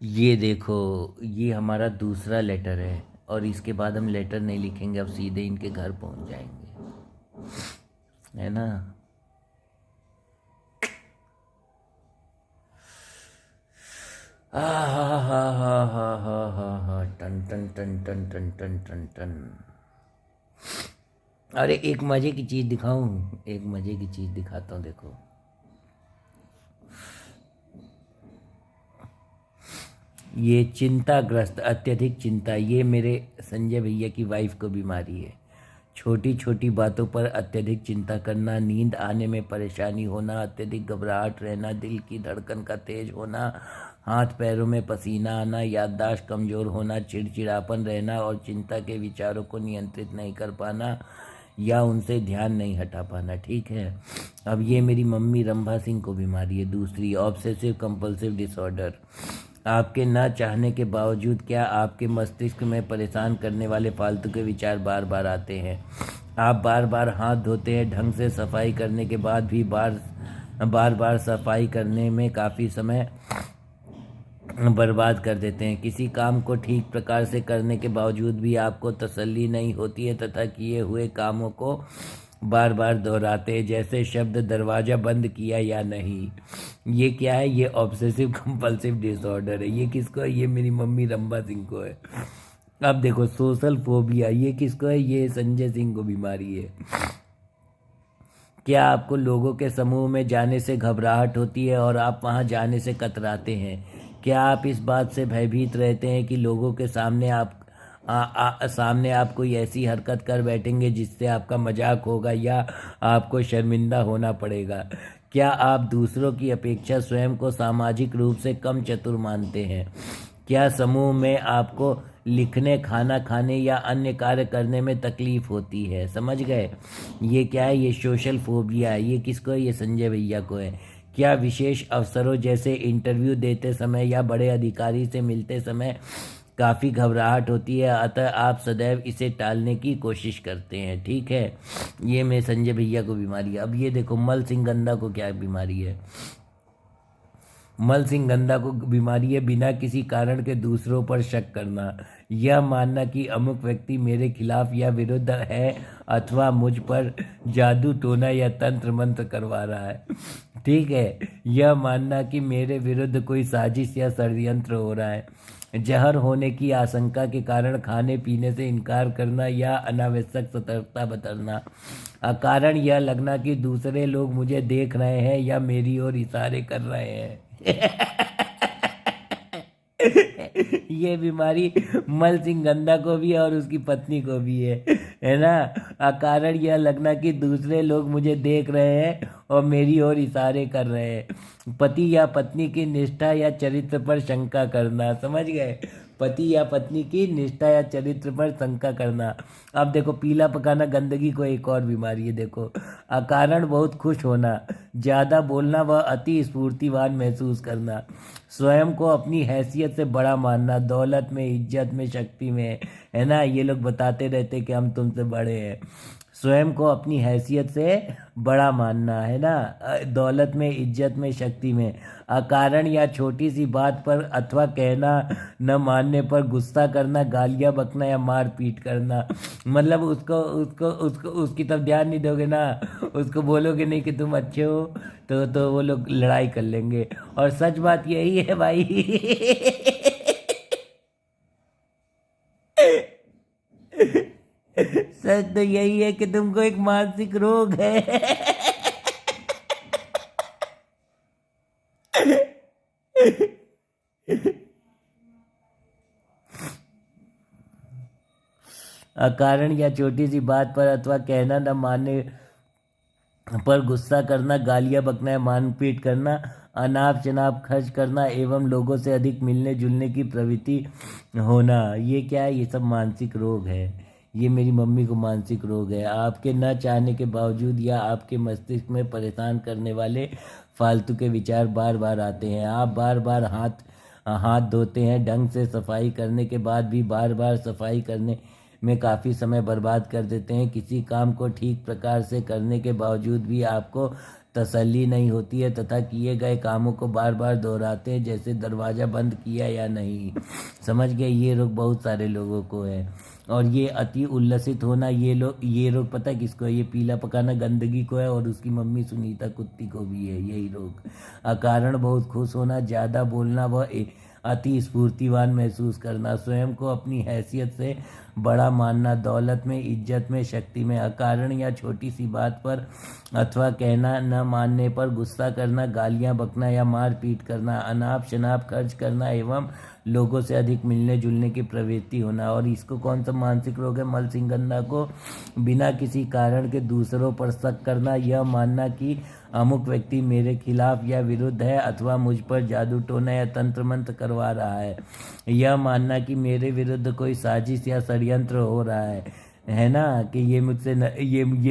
ये देखो, ये हमारा दूसरा लेटर है और इसके बाद हम लेटर नहीं लिखेंगे, अब सीधे इनके घर पहुंच जाएंगे, है ना। आ हा हा हा हा हा हा हा, टन टन टन टन टन टन टन टन। अरे एक मजे की चीज दिखाऊं, एक मजे की चीज दिखाता हूँ, देखो। ये चिंताग्रस्त, अत्यधिक चिंता, ये मेरे संजय भैया की वाइफ को बीमारी है। छोटी छोटी बातों पर अत्यधिक चिंता करना, नींद आने में परेशानी होना, अत्यधिक घबराहट रहना, दिल की धड़कन का तेज होना, हाथ पैरों में पसीना आना, याददाश्त कमज़ोर होना, चिड़चिड़ापन रहना और चिंता के विचारों को नियंत्रित नहीं कर पाना या उनसे ध्यान नहीं हटा पाना। ठीक है। अब ये मेरी मम्मी रंभा सिंह को बीमारी है, दूसरी, ऑब्सेसिव कंपल्सिव डिसऑर्डर। आपके ना चाहने के बावजूद क्या आपके मस्तिष्क में परेशान करने वाले फालतू के विचार बार बार आते हैं। आप बार बार हाथ धोते हैं, ढंग से सफाई करने के बाद भी बार बार सफाई करने में काफ़ी समय बर्बाद कर देते हैं। किसी काम को ठीक प्रकार से करने के बावजूद भी आपको तसल्ली नहीं होती है तथा किए हुए कामों को बार बार दोहराते हैं, जैसे शब्द दरवाज़ा बंद किया या नहीं। ये क्या है? ये ऑब्सेसिव कंपल्सिव डिसऑर्डर है। ये किसको है? ये मेरी मम्मी रंभा सिंह को है। अब देखो, सोशल फोबिया, ये किसको है? ये संजय सिंह को बीमारी है। क्या आपको लोगों के समूह में जाने से घबराहट होती है और आप वहां जाने से कतराते हैं? क्या आप इस बात से भयभीत रहते हैं कि लोगों के सामने सामने आप कोई ऐसी हरकत कर बैठेंगे जिससे आपका मजाक होगा या आपको शर्मिंदा होना पड़ेगा? क्या आप दूसरों की अपेक्षा स्वयं को सामाजिक रूप से कम चतुर मानते हैं? क्या समूह में आपको लिखने, खाना खाने या अन्य कार्य करने में तकलीफ होती है? समझ गए? ये क्या है? ये सोशल फोबिया है। ये किसको है? ये संजय भैया को है। क्या विशेष अवसरों जैसे इंटरव्यू देते समय या बड़े अधिकारी से मिलते समय काफ़ी घबराहट होती है, अतः आप सदैव इसे टालने की कोशिश करते हैं? ठीक है। ये मैं संजय भैया को बीमारी है। अब ये देखो, मल सिंह गंदा को क्या बीमारी है? मल सिंह गंदा को बीमारी है बिना किसी कारण के दूसरों पर शक करना, यह मानना कि अमुक व्यक्ति मेरे खिलाफ या विरुद्ध है अथवा मुझ पर जादू टोना या तंत्र मंत्र करवा रहा है। ठीक है। यह मानना कि मेरे विरुद्ध कोई साजिश या षड्यंत्र हो रहा है। जहर होने की आशंका के कारण खाने पीने से इनकार करना या अनावश्यक सतर्कता बरतना। अकारण यह लगना कि दूसरे लोग मुझे देख रहे हैं या मेरी ओर इशारे कर रहे हैं। ये बीमारी मल सिंह गंदा को भी है और उसकी पत्नी को भी है ना। अकारण यह लगना कि दूसरे लोग मुझे देख रहे हैं और मेरी ओर इशारे कर रहे हैं। पति या पत्नी की निष्ठा या चरित्र पर शंका करना। समझ गए? पति या पत्नी की निष्ठा या चरित्र पर शंका करना। अब देखो, पीला पकाना गंदगी को एक और बीमारी है। देखो, अकारण बहुत खुश होना, ज़्यादा बोलना व अति स्फूर्तिवान महसूस करना, स्वयं को अपनी हैसियत से बड़ा मानना, दौलत में, इज्जत में, शक्ति में, है ना। ये लोग बताते रहते कि हम तुमसे बड़े हैं। स्वयं को अपनी हैसियत से बड़ा मानना, है ना, दौलत में, इज्जत में, शक्ति में। अकारण या छोटी सी बात पर अथवा कहना न मानने पर गुस्सा करना, गालियाँ बकना या मार पीट करना। मतलब उसको उसको उसको उसकी तरफ ध्यान नहीं दोगे ना, उसको बोलोगे नहीं कि तुम अच्छे हो, तो वो लोग लड़ाई कर लेंगे। और सच बात यही है भाई। सच तो यही है कि तुमको एक मानसिक रोग है। अकारण या छोटी सी बात पर अथवा कहना न मानने पर गुस्सा करना, गालियां बकना या मारपीट करना, अनाप शनाप खर्च करना एवं लोगों से अधिक मिलने जुलने की प्रवृत्ति होना। ये क्या है? ये सब मानसिक रोग है। ये मेरी मम्मी को मानसिक रोग है। आपके न चाहने के बावजूद या आपके मस्तिष्क में परेशान करने वाले फालतू के विचार बार बार आते हैं। आप बार बार हाथ हाथ धोते हैं, ढंग से सफाई करने के बाद भी बार बार सफाई करने में काफ़ी समय बर्बाद कर देते हैं। किसी काम को ठीक प्रकार से करने के बावजूद भी आपको तसल्ली नहीं होती है तथा किए गए कामों को बार बार दोहराते हैं, जैसे दरवाज़ा बंद किया या नहीं। समझ गए, ये रोग बहुत सारे लोगों को है। और ये अति उल्लसित होना, ये रोग पता है किसको है? ये पीला पकाना गंदगी को है, और उसकी मम्मी सुनीता कुत्ती को भी है यही रोग। अकारण बहुत खुश होना, ज़्यादा बोलना व अति स्फूर्तिवान महसूस करना, स्वयं को अपनी हैसियत से बड़ा मानना, दौलत में, इज्जत में, शक्ति में, अकारण या छोटी सी बात पर अथवा कहना न मानने पर गुस्सा करना, गालियां बकना या मार पीट करना, अनाप शनाप खर्च करना एवं लोगों से अधिक मिलने जुलने की प्रवृत्ति होना। और इसको कौन सा मानसिक रोग है? मलसिंगंधा को बिना किसी कारण के दूसरों पर शक करना, यह मानना कि अमुक व्यक्ति मेरे खिलाफ या विरुद्ध है अथवा मुझ पर जादू टोना या तंत्र मंत्र करवा रहा है, यह मानना कि मेरे विरुद्ध कोई साजिश या षड्यंत्र हो रहा है ना, कि ये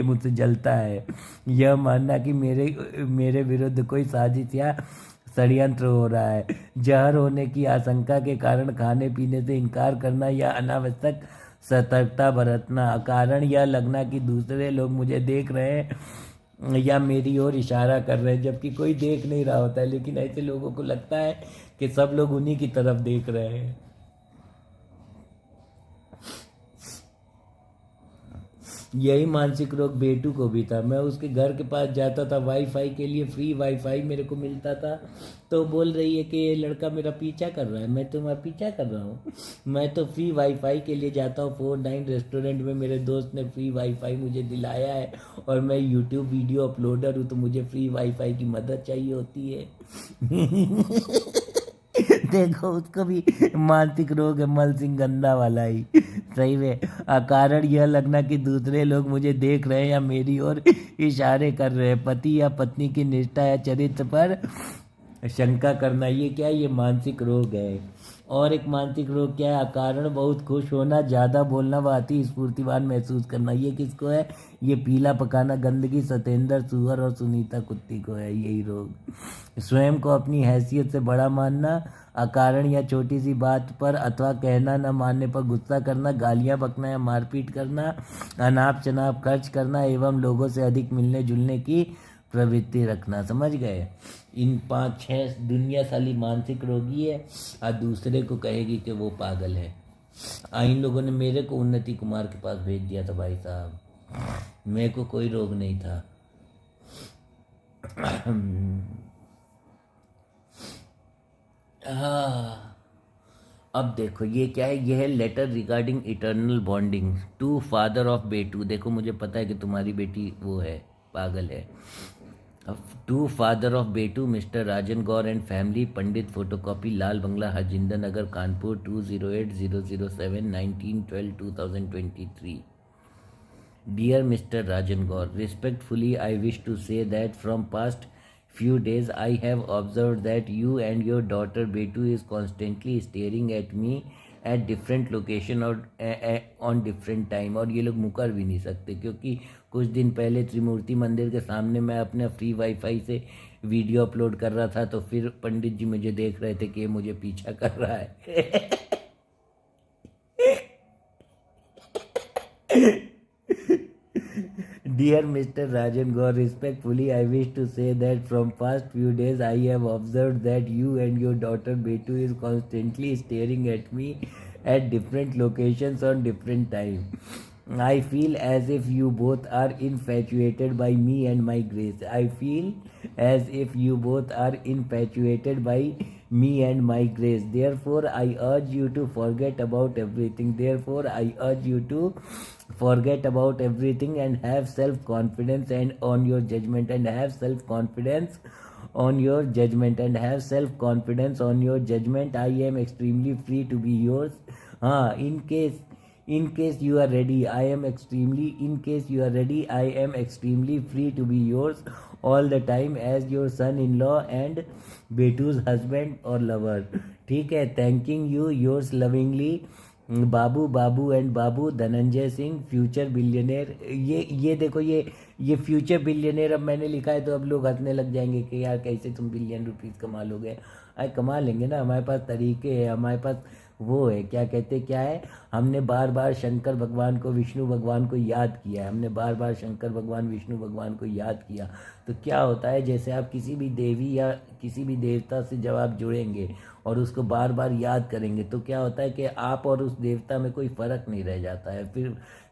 मुझसे जलता है, यह मानना कि मेरे विरुद्ध कोई साजिश या षड्यंत्र हो रहा है, जहर होने की आशंका के कारण खाने पीने से इनकार करना या अनावश्यक सतर्कता बरतना, अकारण यह लगना कि दूसरे लोग मुझे देख रहे हैं या मेरी ओर इशारा कर रहे हैं, जबकि कोई देख नहीं रहा होता है, लेकिन ऐसे लोगों को लगता है कि सब लोग उन्हीं की तरफ देख रहे हैं। यही मानसिक रोग बेटू को भी था। मैं उसके घर के पास जाता था वाईफाई के लिए, फ्री वाईफाई मेरे को मिलता था, तो बोल रही है कि ये लड़का मेरा पीछा कर रहा है। मैं तुम्हारा पीछा कर रहा हूँ? मैं तो फ्री वाईफाई के लिए जाता हूँ। 49 रेस्टोरेंट में मेरे दोस्त ने फ्री वाईफाई मुझे दिलाया है, और मैं यूट्यूब वीडियो अपलोडर हूँ, तो मुझे फ्री वाईफाई की मदद चाहिए होती है। देखो, उसको भी मानसिक रोग है, मलसिंगंधा वाला ही। सही में, अकारण यह लगना कि दूसरे लोग मुझे देख रहे हैं या मेरी ओर इशारे कर रहे हैं, पति या पत्नी की निष्ठा या चरित्र पर शंका करना, ये क्या है? ये मानसिक रोग है। और एक मानसिक रोग क्या है? अकारण बहुत खुश होना, ज़्यादा बोलना व अति स्फूर्तिवान महसूस करना, ये किसको है? ये पीला पकाना गंदगी, सतेंद्र सुअर और सुनीता कुत्ती को है यही रोग। स्वयं को अपनी हैसियत से बड़ा मानना, अकारण या छोटी सी बात पर अथवा कहना न मानने पर गुस्सा करना, गालियां बकना या मारपीट करना, अनाप शनाप खर्च करना एवं लोगों से अधिक मिलने जुलने की प्रवृत्ति रखना। समझ गए? इन 5-6 दुनिया साली मानसिक रोगी है, और दूसरे को कहेगी कि वो पागल है। इन लोगों ने मेरे को उन्नति कुमार के पास भेज दिया था भाई साहब, मेरे को कोई रोग नहीं था। हाँ, अब देखो ये क्या है? ये है letter regarding eternal bonding to father of Betu. देखो, मुझे पता है कि तुम्हारी बेटी वो है, पागल है। To father of Betu mister Rajan Gaur and family, Pandit photocopy, Lal Bangla, Harjinder Nagar, Kanpur 208007 19/12/2023। Dear Mr. Rajan Gaur, respectfully I wish to say that from past few days I have observed that you and your daughter Betu is constantly staring at me at different location और on different time। और ये लोग मुकर भी नहीं सकते, क्योंकि कुछ दिन पहले त्रिमूर्ति मंदिर के सामने मैं अपने फ्री वाईफाई से वीडियो अपलोड कर रहा था, तो फिर पंडित जी मुझे देख रहे थे कि ये मुझे पीछा कर रहा है। Dear Mr. Rajan Gaur, respectfully I wish to say that from past few days I have observed that you and your daughter Betu is constantly staring at me at different locations on different time. I feel as if you both are infatuated by me and my grace. I feel as if you both are infatuated by me and my grace. Therefore, I urge you to forget about everything. Therefore, I urge you to forget about everything and have self-confidence and on your judgment, and have self-confidence on your judgment, and have self-confidence on your judgment. I am extremely free to be yours. In case you are ready, I am extremely free to be yours all the time as your son-in-law and Betu's husband or lover. ठीक है? Thanking you, yours lovingly, Babu and Babu Dhananjay Singh, future billionaire. ये देखो, ये future billionaire अब मैंने लिखा है, तो अब लोग हंसने लग जाएंगे कि यार कैसे तुम बिलियन रुपीस कमा लोगे। अरे कमा लेंगे ना, हमारे पास तरीके हैं, हमारे पास वो है, क्या कहते क्या है, हमने बार बार शंकर भगवान को, विष्णु भगवान को याद किया है, हमने बार बार शंकर भगवान, विष्णु भगवान को याद किया। तो क्या होता है, जैसे आप किसी भी देवी या किसी भी देवता से जब आप जुड़ेंगे और उसको बार बार याद करेंगे, तो क्या होता है कि आप और उस देवता में कोई फ़र्क नहीं रह जाता है।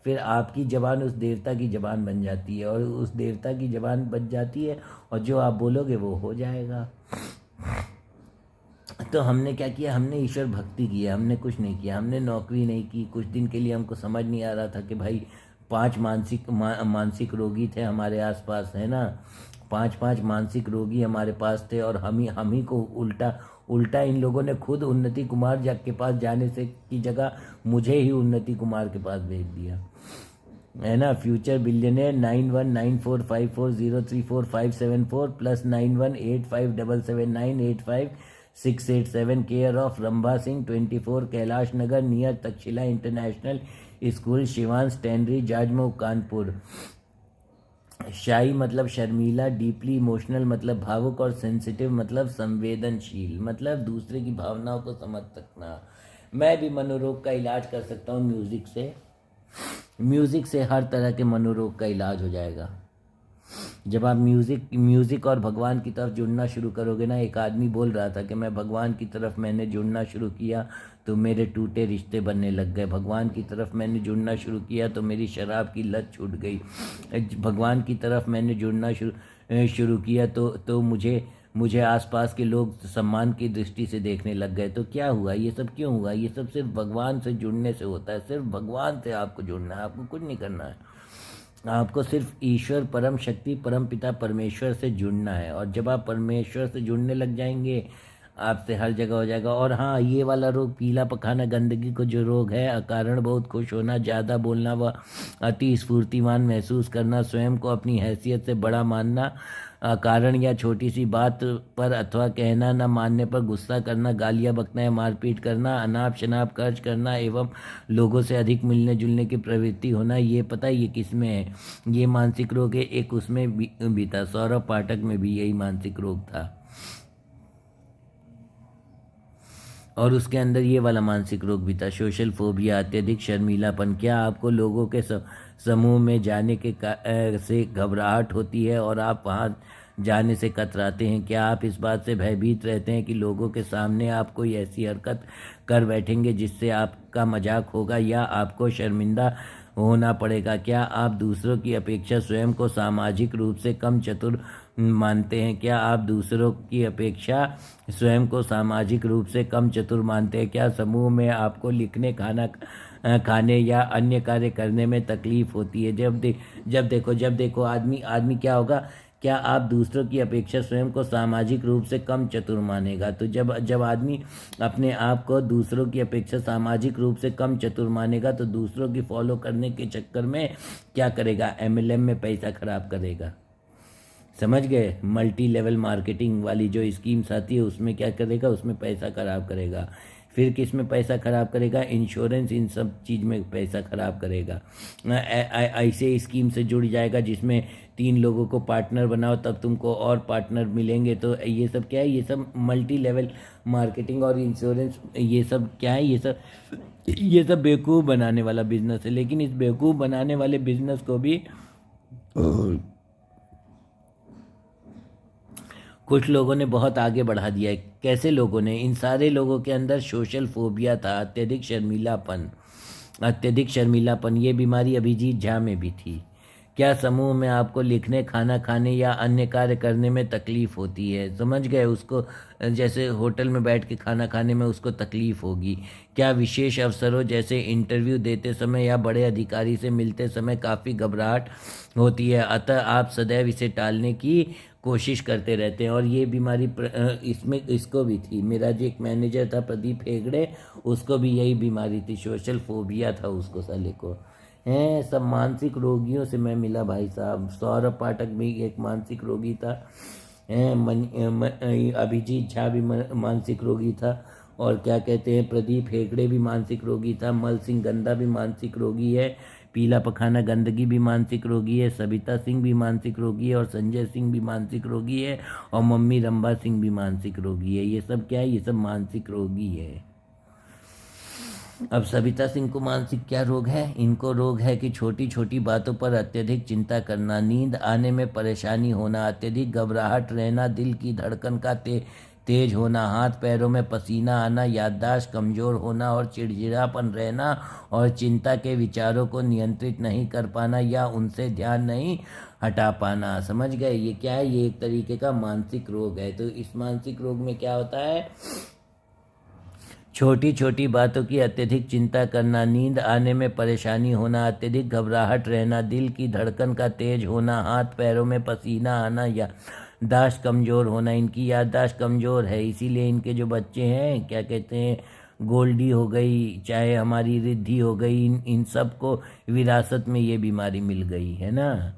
फिर आपकी ज़बान उस देवता की ज़बान बन जाती है, और उस देवता की ज़बान बन जाती है, और जो आप बोलोगे वो हो जाएगा। तो हमने क्या किया, हमने ईश्वर भक्ति की है, हमने कुछ नहीं किया, हमने नौकरी नहीं की। कुछ दिन के लिए हमको समझ नहीं आ रहा था कि भाई 5 मानसिक रोगी थे हमारे आसपास, है ना, 5 मानसिक रोगी हमारे पास थे, और हम ही को उल्टा इन लोगों ने खुद उन्नति कुमार के पास जाने से की जगह मुझे ही उन्नति कुमार के पास भेज दिया, है ना। Future billionaire 919454034574 plus 918577985687 care of Rambha Singh 24 Kailash Nagar near Takshashila international school शिवान स्टैंडरी जाजमऊ कानपुर। शाई मतलब शर्मीला, डीपली इमोशनल मतलब भावुक, और सेंसिटिव मतलब संवेदनशील, मतलब दूसरे की भावनाओं को समझ सकना। मैं भी मनोरोग का इलाज कर सकता हूँ म्यूज़िक से। म्यूज़िक से हर तरह के मनोरोग का इलाज हो जाएगा। जब आप म्यूज़िक और भगवान की तरफ जुड़ना शुरू करोगे ना, एक आदमी बोल रहा था कि मैं भगवान की तरफ मैंने जुड़ना शुरू किया तो मेरे टूटे रिश्ते बनने लग गए, भगवान की तरफ मैंने जुड़ना शुरू किया तो मेरी शराब की लत छूट गई, भगवान की तरफ मैंने जुड़ना शुरू किया तो मुझे आसपास के लोग सम्मान की दृष्टि से देखने लग गए। तो क्या हुआ, ये सब क्यों हुआ? ये सब सिर्फ भगवान से जुड़ने से होता है। सिर्फ भगवान से आपको जुड़ना है, आपको कुछ नहीं करना है। आपको सिर्फ ईश्वर, परम शक्ति, परम पिता परमेश्वर से जुड़ना है। और जब आप परमेश्वर से जुड़ने लग जाएंगे, आपसे हर जगह हो जाएगा। और हाँ, ये वाला रोग, पीला पखाना, गंदगी को जो रोग है, अकारण बहुत खुश होना, ज़्यादा बोलना व अति स्फूर्तिमान महसूस करना, स्वयं को अपनी हैसियत से बड़ा मानना, कारण या छोटी सी बात पर अथवा कहना न मानने पर गुस्सा करना, गालियाँ बकना या मारपीट करना, अनाप शनाप खर्च करना एवं लोगों से अधिक मिलने जुलने की प्रवृत्ति होना, ये पता है ये किस में है? ये मानसिक रोग है। एक उसमें भी था, सौरभ पाठक में भी यही मानसिक रोग था, और उसके अंदर ये वाला मानसिक रोग भी था, सोशल फोबिया, अत्यधिक शर्मीलापन। क्या आपको लोगों के समूह में जाने के से घबराहट होती है और आप वहाँ जाने से कतराते हैं? क्या आप इस बात से भयभीत रहते हैं कि लोगों के सामने आप कोई ऐसी हरकत कर बैठेंगे जिससे आपका मजाक होगा या आपको शर्मिंदा होना पड़ेगा? क्या आप दूसरों की अपेक्षा स्वयं को सामाजिक रूप से कम चतुर मानते हैं? क्या आप दूसरों की अपेक्षा स्वयं को सामाजिक रूप से कम चतुर मानते हैं? क्या समूह में आपको लिखने, खाने या अन्य कार्य करने में तकलीफ होती है? जब देखो आदमी क्या होगा, क्या आप दूसरों की अपेक्षा स्वयं को सामाजिक रूप से कम चतुर मानेगा? तो जब आदमी अपने आप को दूसरों की अपेक्षा सामाजिक रूप से कम चतुर मानेगा तो दूसरों की फॉलो करने के चक्कर में क्या करेगा? MLM में पैसा खराब करेगा। समझ गए? मल्टी लेवल मार्केटिंग वाली जो स्कीम्स आती है उसमें क्या करेगा? उसमें पैसा खराब करेगा। फिर किस में पैसा खराब करेगा? इंश्योरेंस, इन सब चीज़ में पैसा खराब करेगा। ऐसे स्कीम से जुड़ जाएगा जिसमें 3 लोगों को पार्टनर बनाओ तब तुमको और पार्टनर मिलेंगे। तो ये सब क्या है? ये सब मल्टी लेवल मार्केटिंग और इंश्योरेंस, ये सब क्या है? ये सब बेवकूफ़ बनाने वाला बिजनेस है। लेकिन इस बेवकूफ़ बनाने वाले बिजनेस को भी कुछ लोगों ने बहुत आगे बढ़ा दिया है। कैसे लोगों ने? इन सारे लोगों के अंदर सोशल फोबिया था, अत्यधिक शर्मीलापन। ये बीमारी अभिजीत झा में भी थी। क्या समूह में आपको लिखने, खाना खाने या अन्य कार्य करने में तकलीफ होती है? समझ गए? उसको जैसे होटल में बैठ के खाना खाने में उसको तकलीफ होगी। क्या विशेष अवसरों जैसे इंटरव्यू देते समय या बड़े अधिकारी से मिलते समय काफ़ी घबराहट होती है, अतः आप सदैव इसे टालने की कोशिश करते रहते हैं? और ये बीमारी इसमें इसको भी थी। मेरा जो एक मैनेजर था प्रदीप हेगड़े, उसको भी यही बीमारी थी, सोशल फोबिया था उसको, साले को। हैं सब मानसिक रोगियों से मैं मिला भाई साहब। सौरभ पाठक भी एक मानसिक रोगी था, अभिजीत झा भी मानसिक रोगी था, और क्या कहते हैं, प्रदीप हेगड़े भी मानसिक रोगी था, मल सिंह गंदा भी मानसिक रोगी है, पीला पखाना गंदगी भी मानसिक रोगी है, सविता सिंह भी मानसिक रोगी है, और संजय सिंह भी मानसिक रोगी है, और मम्मी रंभा सिंह भी मानसिक रोगी है। ये सब क्या है? ये सब मानसिक रोगी है। अब सविता सिंह को मानसिक क्या रोग है? इनको रोग है कि छोटी छोटी बातों पर अत्यधिक चिंता करना, नींद आने में परेशानी होना, अत्यधिक घबराहट रहना, दिल की धड़कन का तेज होना, हाथ पैरों में पसीना आना, याददाश्त कमजोर होना और चिड़चिड़ापन रहना, और चिंता के विचारों को नियंत्रित नहीं कर पाना या उनसे ध्यान नहीं हटा पाना। समझ गए? ये क्या है? ये एक तरीके का मानसिक रोग है। तो इस मानसिक रोग में क्या होता है? छोटी छोटी बातों की अत्यधिक चिंता करना, नींद आने में परेशानी होना, अत्यधिक घबराहट रहना, दिल की धड़कन का तेज होना, हाथ पैरों में पसीना आना, याददाश्त कमज़ोर होना। इनकी याददाश्त कमज़ोर है, इसीलिए इनके जो बच्चे हैं, क्या कहते हैं, गोल्डी हो गई, चाहे हमारी रिद्धि हो गई, इन सब को विरासत में ये बीमारी मिल गई है ना।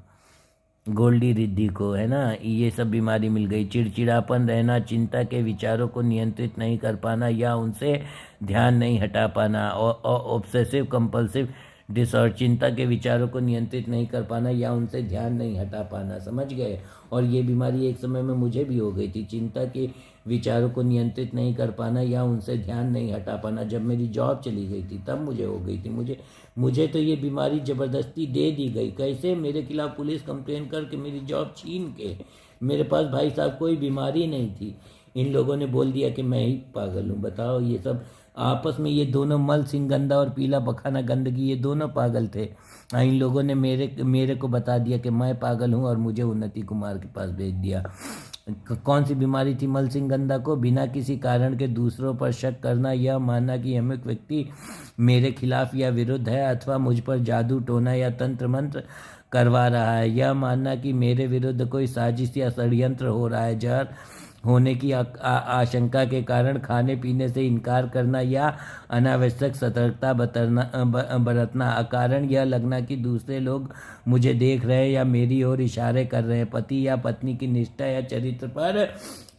गोल्डी रिद्धि को, है ना, ये सब बीमारी मिल गई। चिड़चिड़ापन रहना, चिंता के विचारों को नियंत्रित नहीं कर पाना या उनसे ध्यान नहीं हटा पाना, और ऑब्सेसिव कंपल्सिव डिसऑर्डर, चिंता के विचारों को नियंत्रित नहीं कर पाना या उनसे ध्यान नहीं हटा पाना। समझ गए? और ये बीमारी एक समय में मुझे भी हो गई थी, चिंता के विचारों को नियंत्रित नहीं कर पाना या उनसे ध्यान नहीं हटा पाना। जब मेरी जॉब चली गई थी तब मुझे हो गई थी। मुझे तो ये बीमारी ज़बरदस्ती दे दी गई। कैसे? मेरे खिलाफ पुलिस कंप्लेन करके मेरी जॉब छीन के। मेरे पास भाई साहब कोई बीमारी नहीं थी, इन लोगों ने बोल दिया कि मैं ही पागल हूँ। बताओ, ये सब आपस में, ये दोनों मल सिंह गंदा और पीला पखाना गंदगी, ये दोनों पागल थे। इन लोगों ने मेरे को बता दिया कि मैं पागल हूँ और मुझे उन्नति कुमार के पास भेज दिया। कौन सी बीमारी थी मल सिंह गंदा को? बिना किसी कारण के दूसरों पर शक करना, यह मानना कि यह व्यक्ति मेरे खिलाफ या विरुद्ध है अथवा मुझ पर जादू टोना या तंत्र मंत्र करवा रहा है, यह मानना कि मेरे विरुद्ध कोई साजिश या षड्यंत्र हो रहा है, जहर होने की आशंका के कारण खाने पीने से इनकार करना या अनावश्यक सतर्कता बरतना, अकारण यह लगना कि दूसरे लोग मुझे देख रहे हैं या मेरी ओर इशारे कर रहे हैं, पति या पत्नी की निष्ठा या चरित्र पर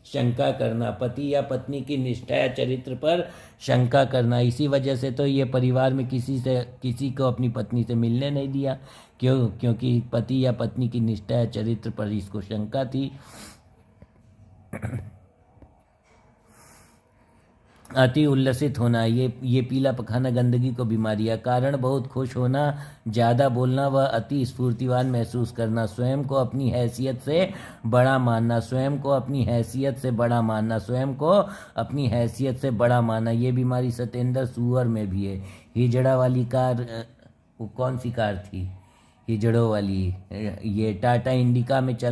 शंका करना, पति या पत्नी की निष्ठा या चरित्र पर शंका करना। इसी वजह से तो ये परिवार में किसी को अपनी पत्नी से मिलने नहीं दिया। क्योंकि पति या पत्नी की निष्ठा या चरित्र पर इसको शंका थी। अति उल्लसित होना, ये पीला पखाना गंदगी को बीमारियां। कारण बहुत खुश होना, ज़्यादा बोलना व अति स्फूर्तिवान महसूस करना, स्वयं को अपनी हैसियत से बड़ा मानना, स्वयं को अपनी हैसियत से बड़ा मानना, स्वयं को अपनी हैसियत से बड़ा मानना। ये बीमारी सत्येंद्र सुअर में भी है। हिजड़ा वाली कार, वो कौन सी कार थी? हिजड़ों वाली, ये टाटा इंडिका में चल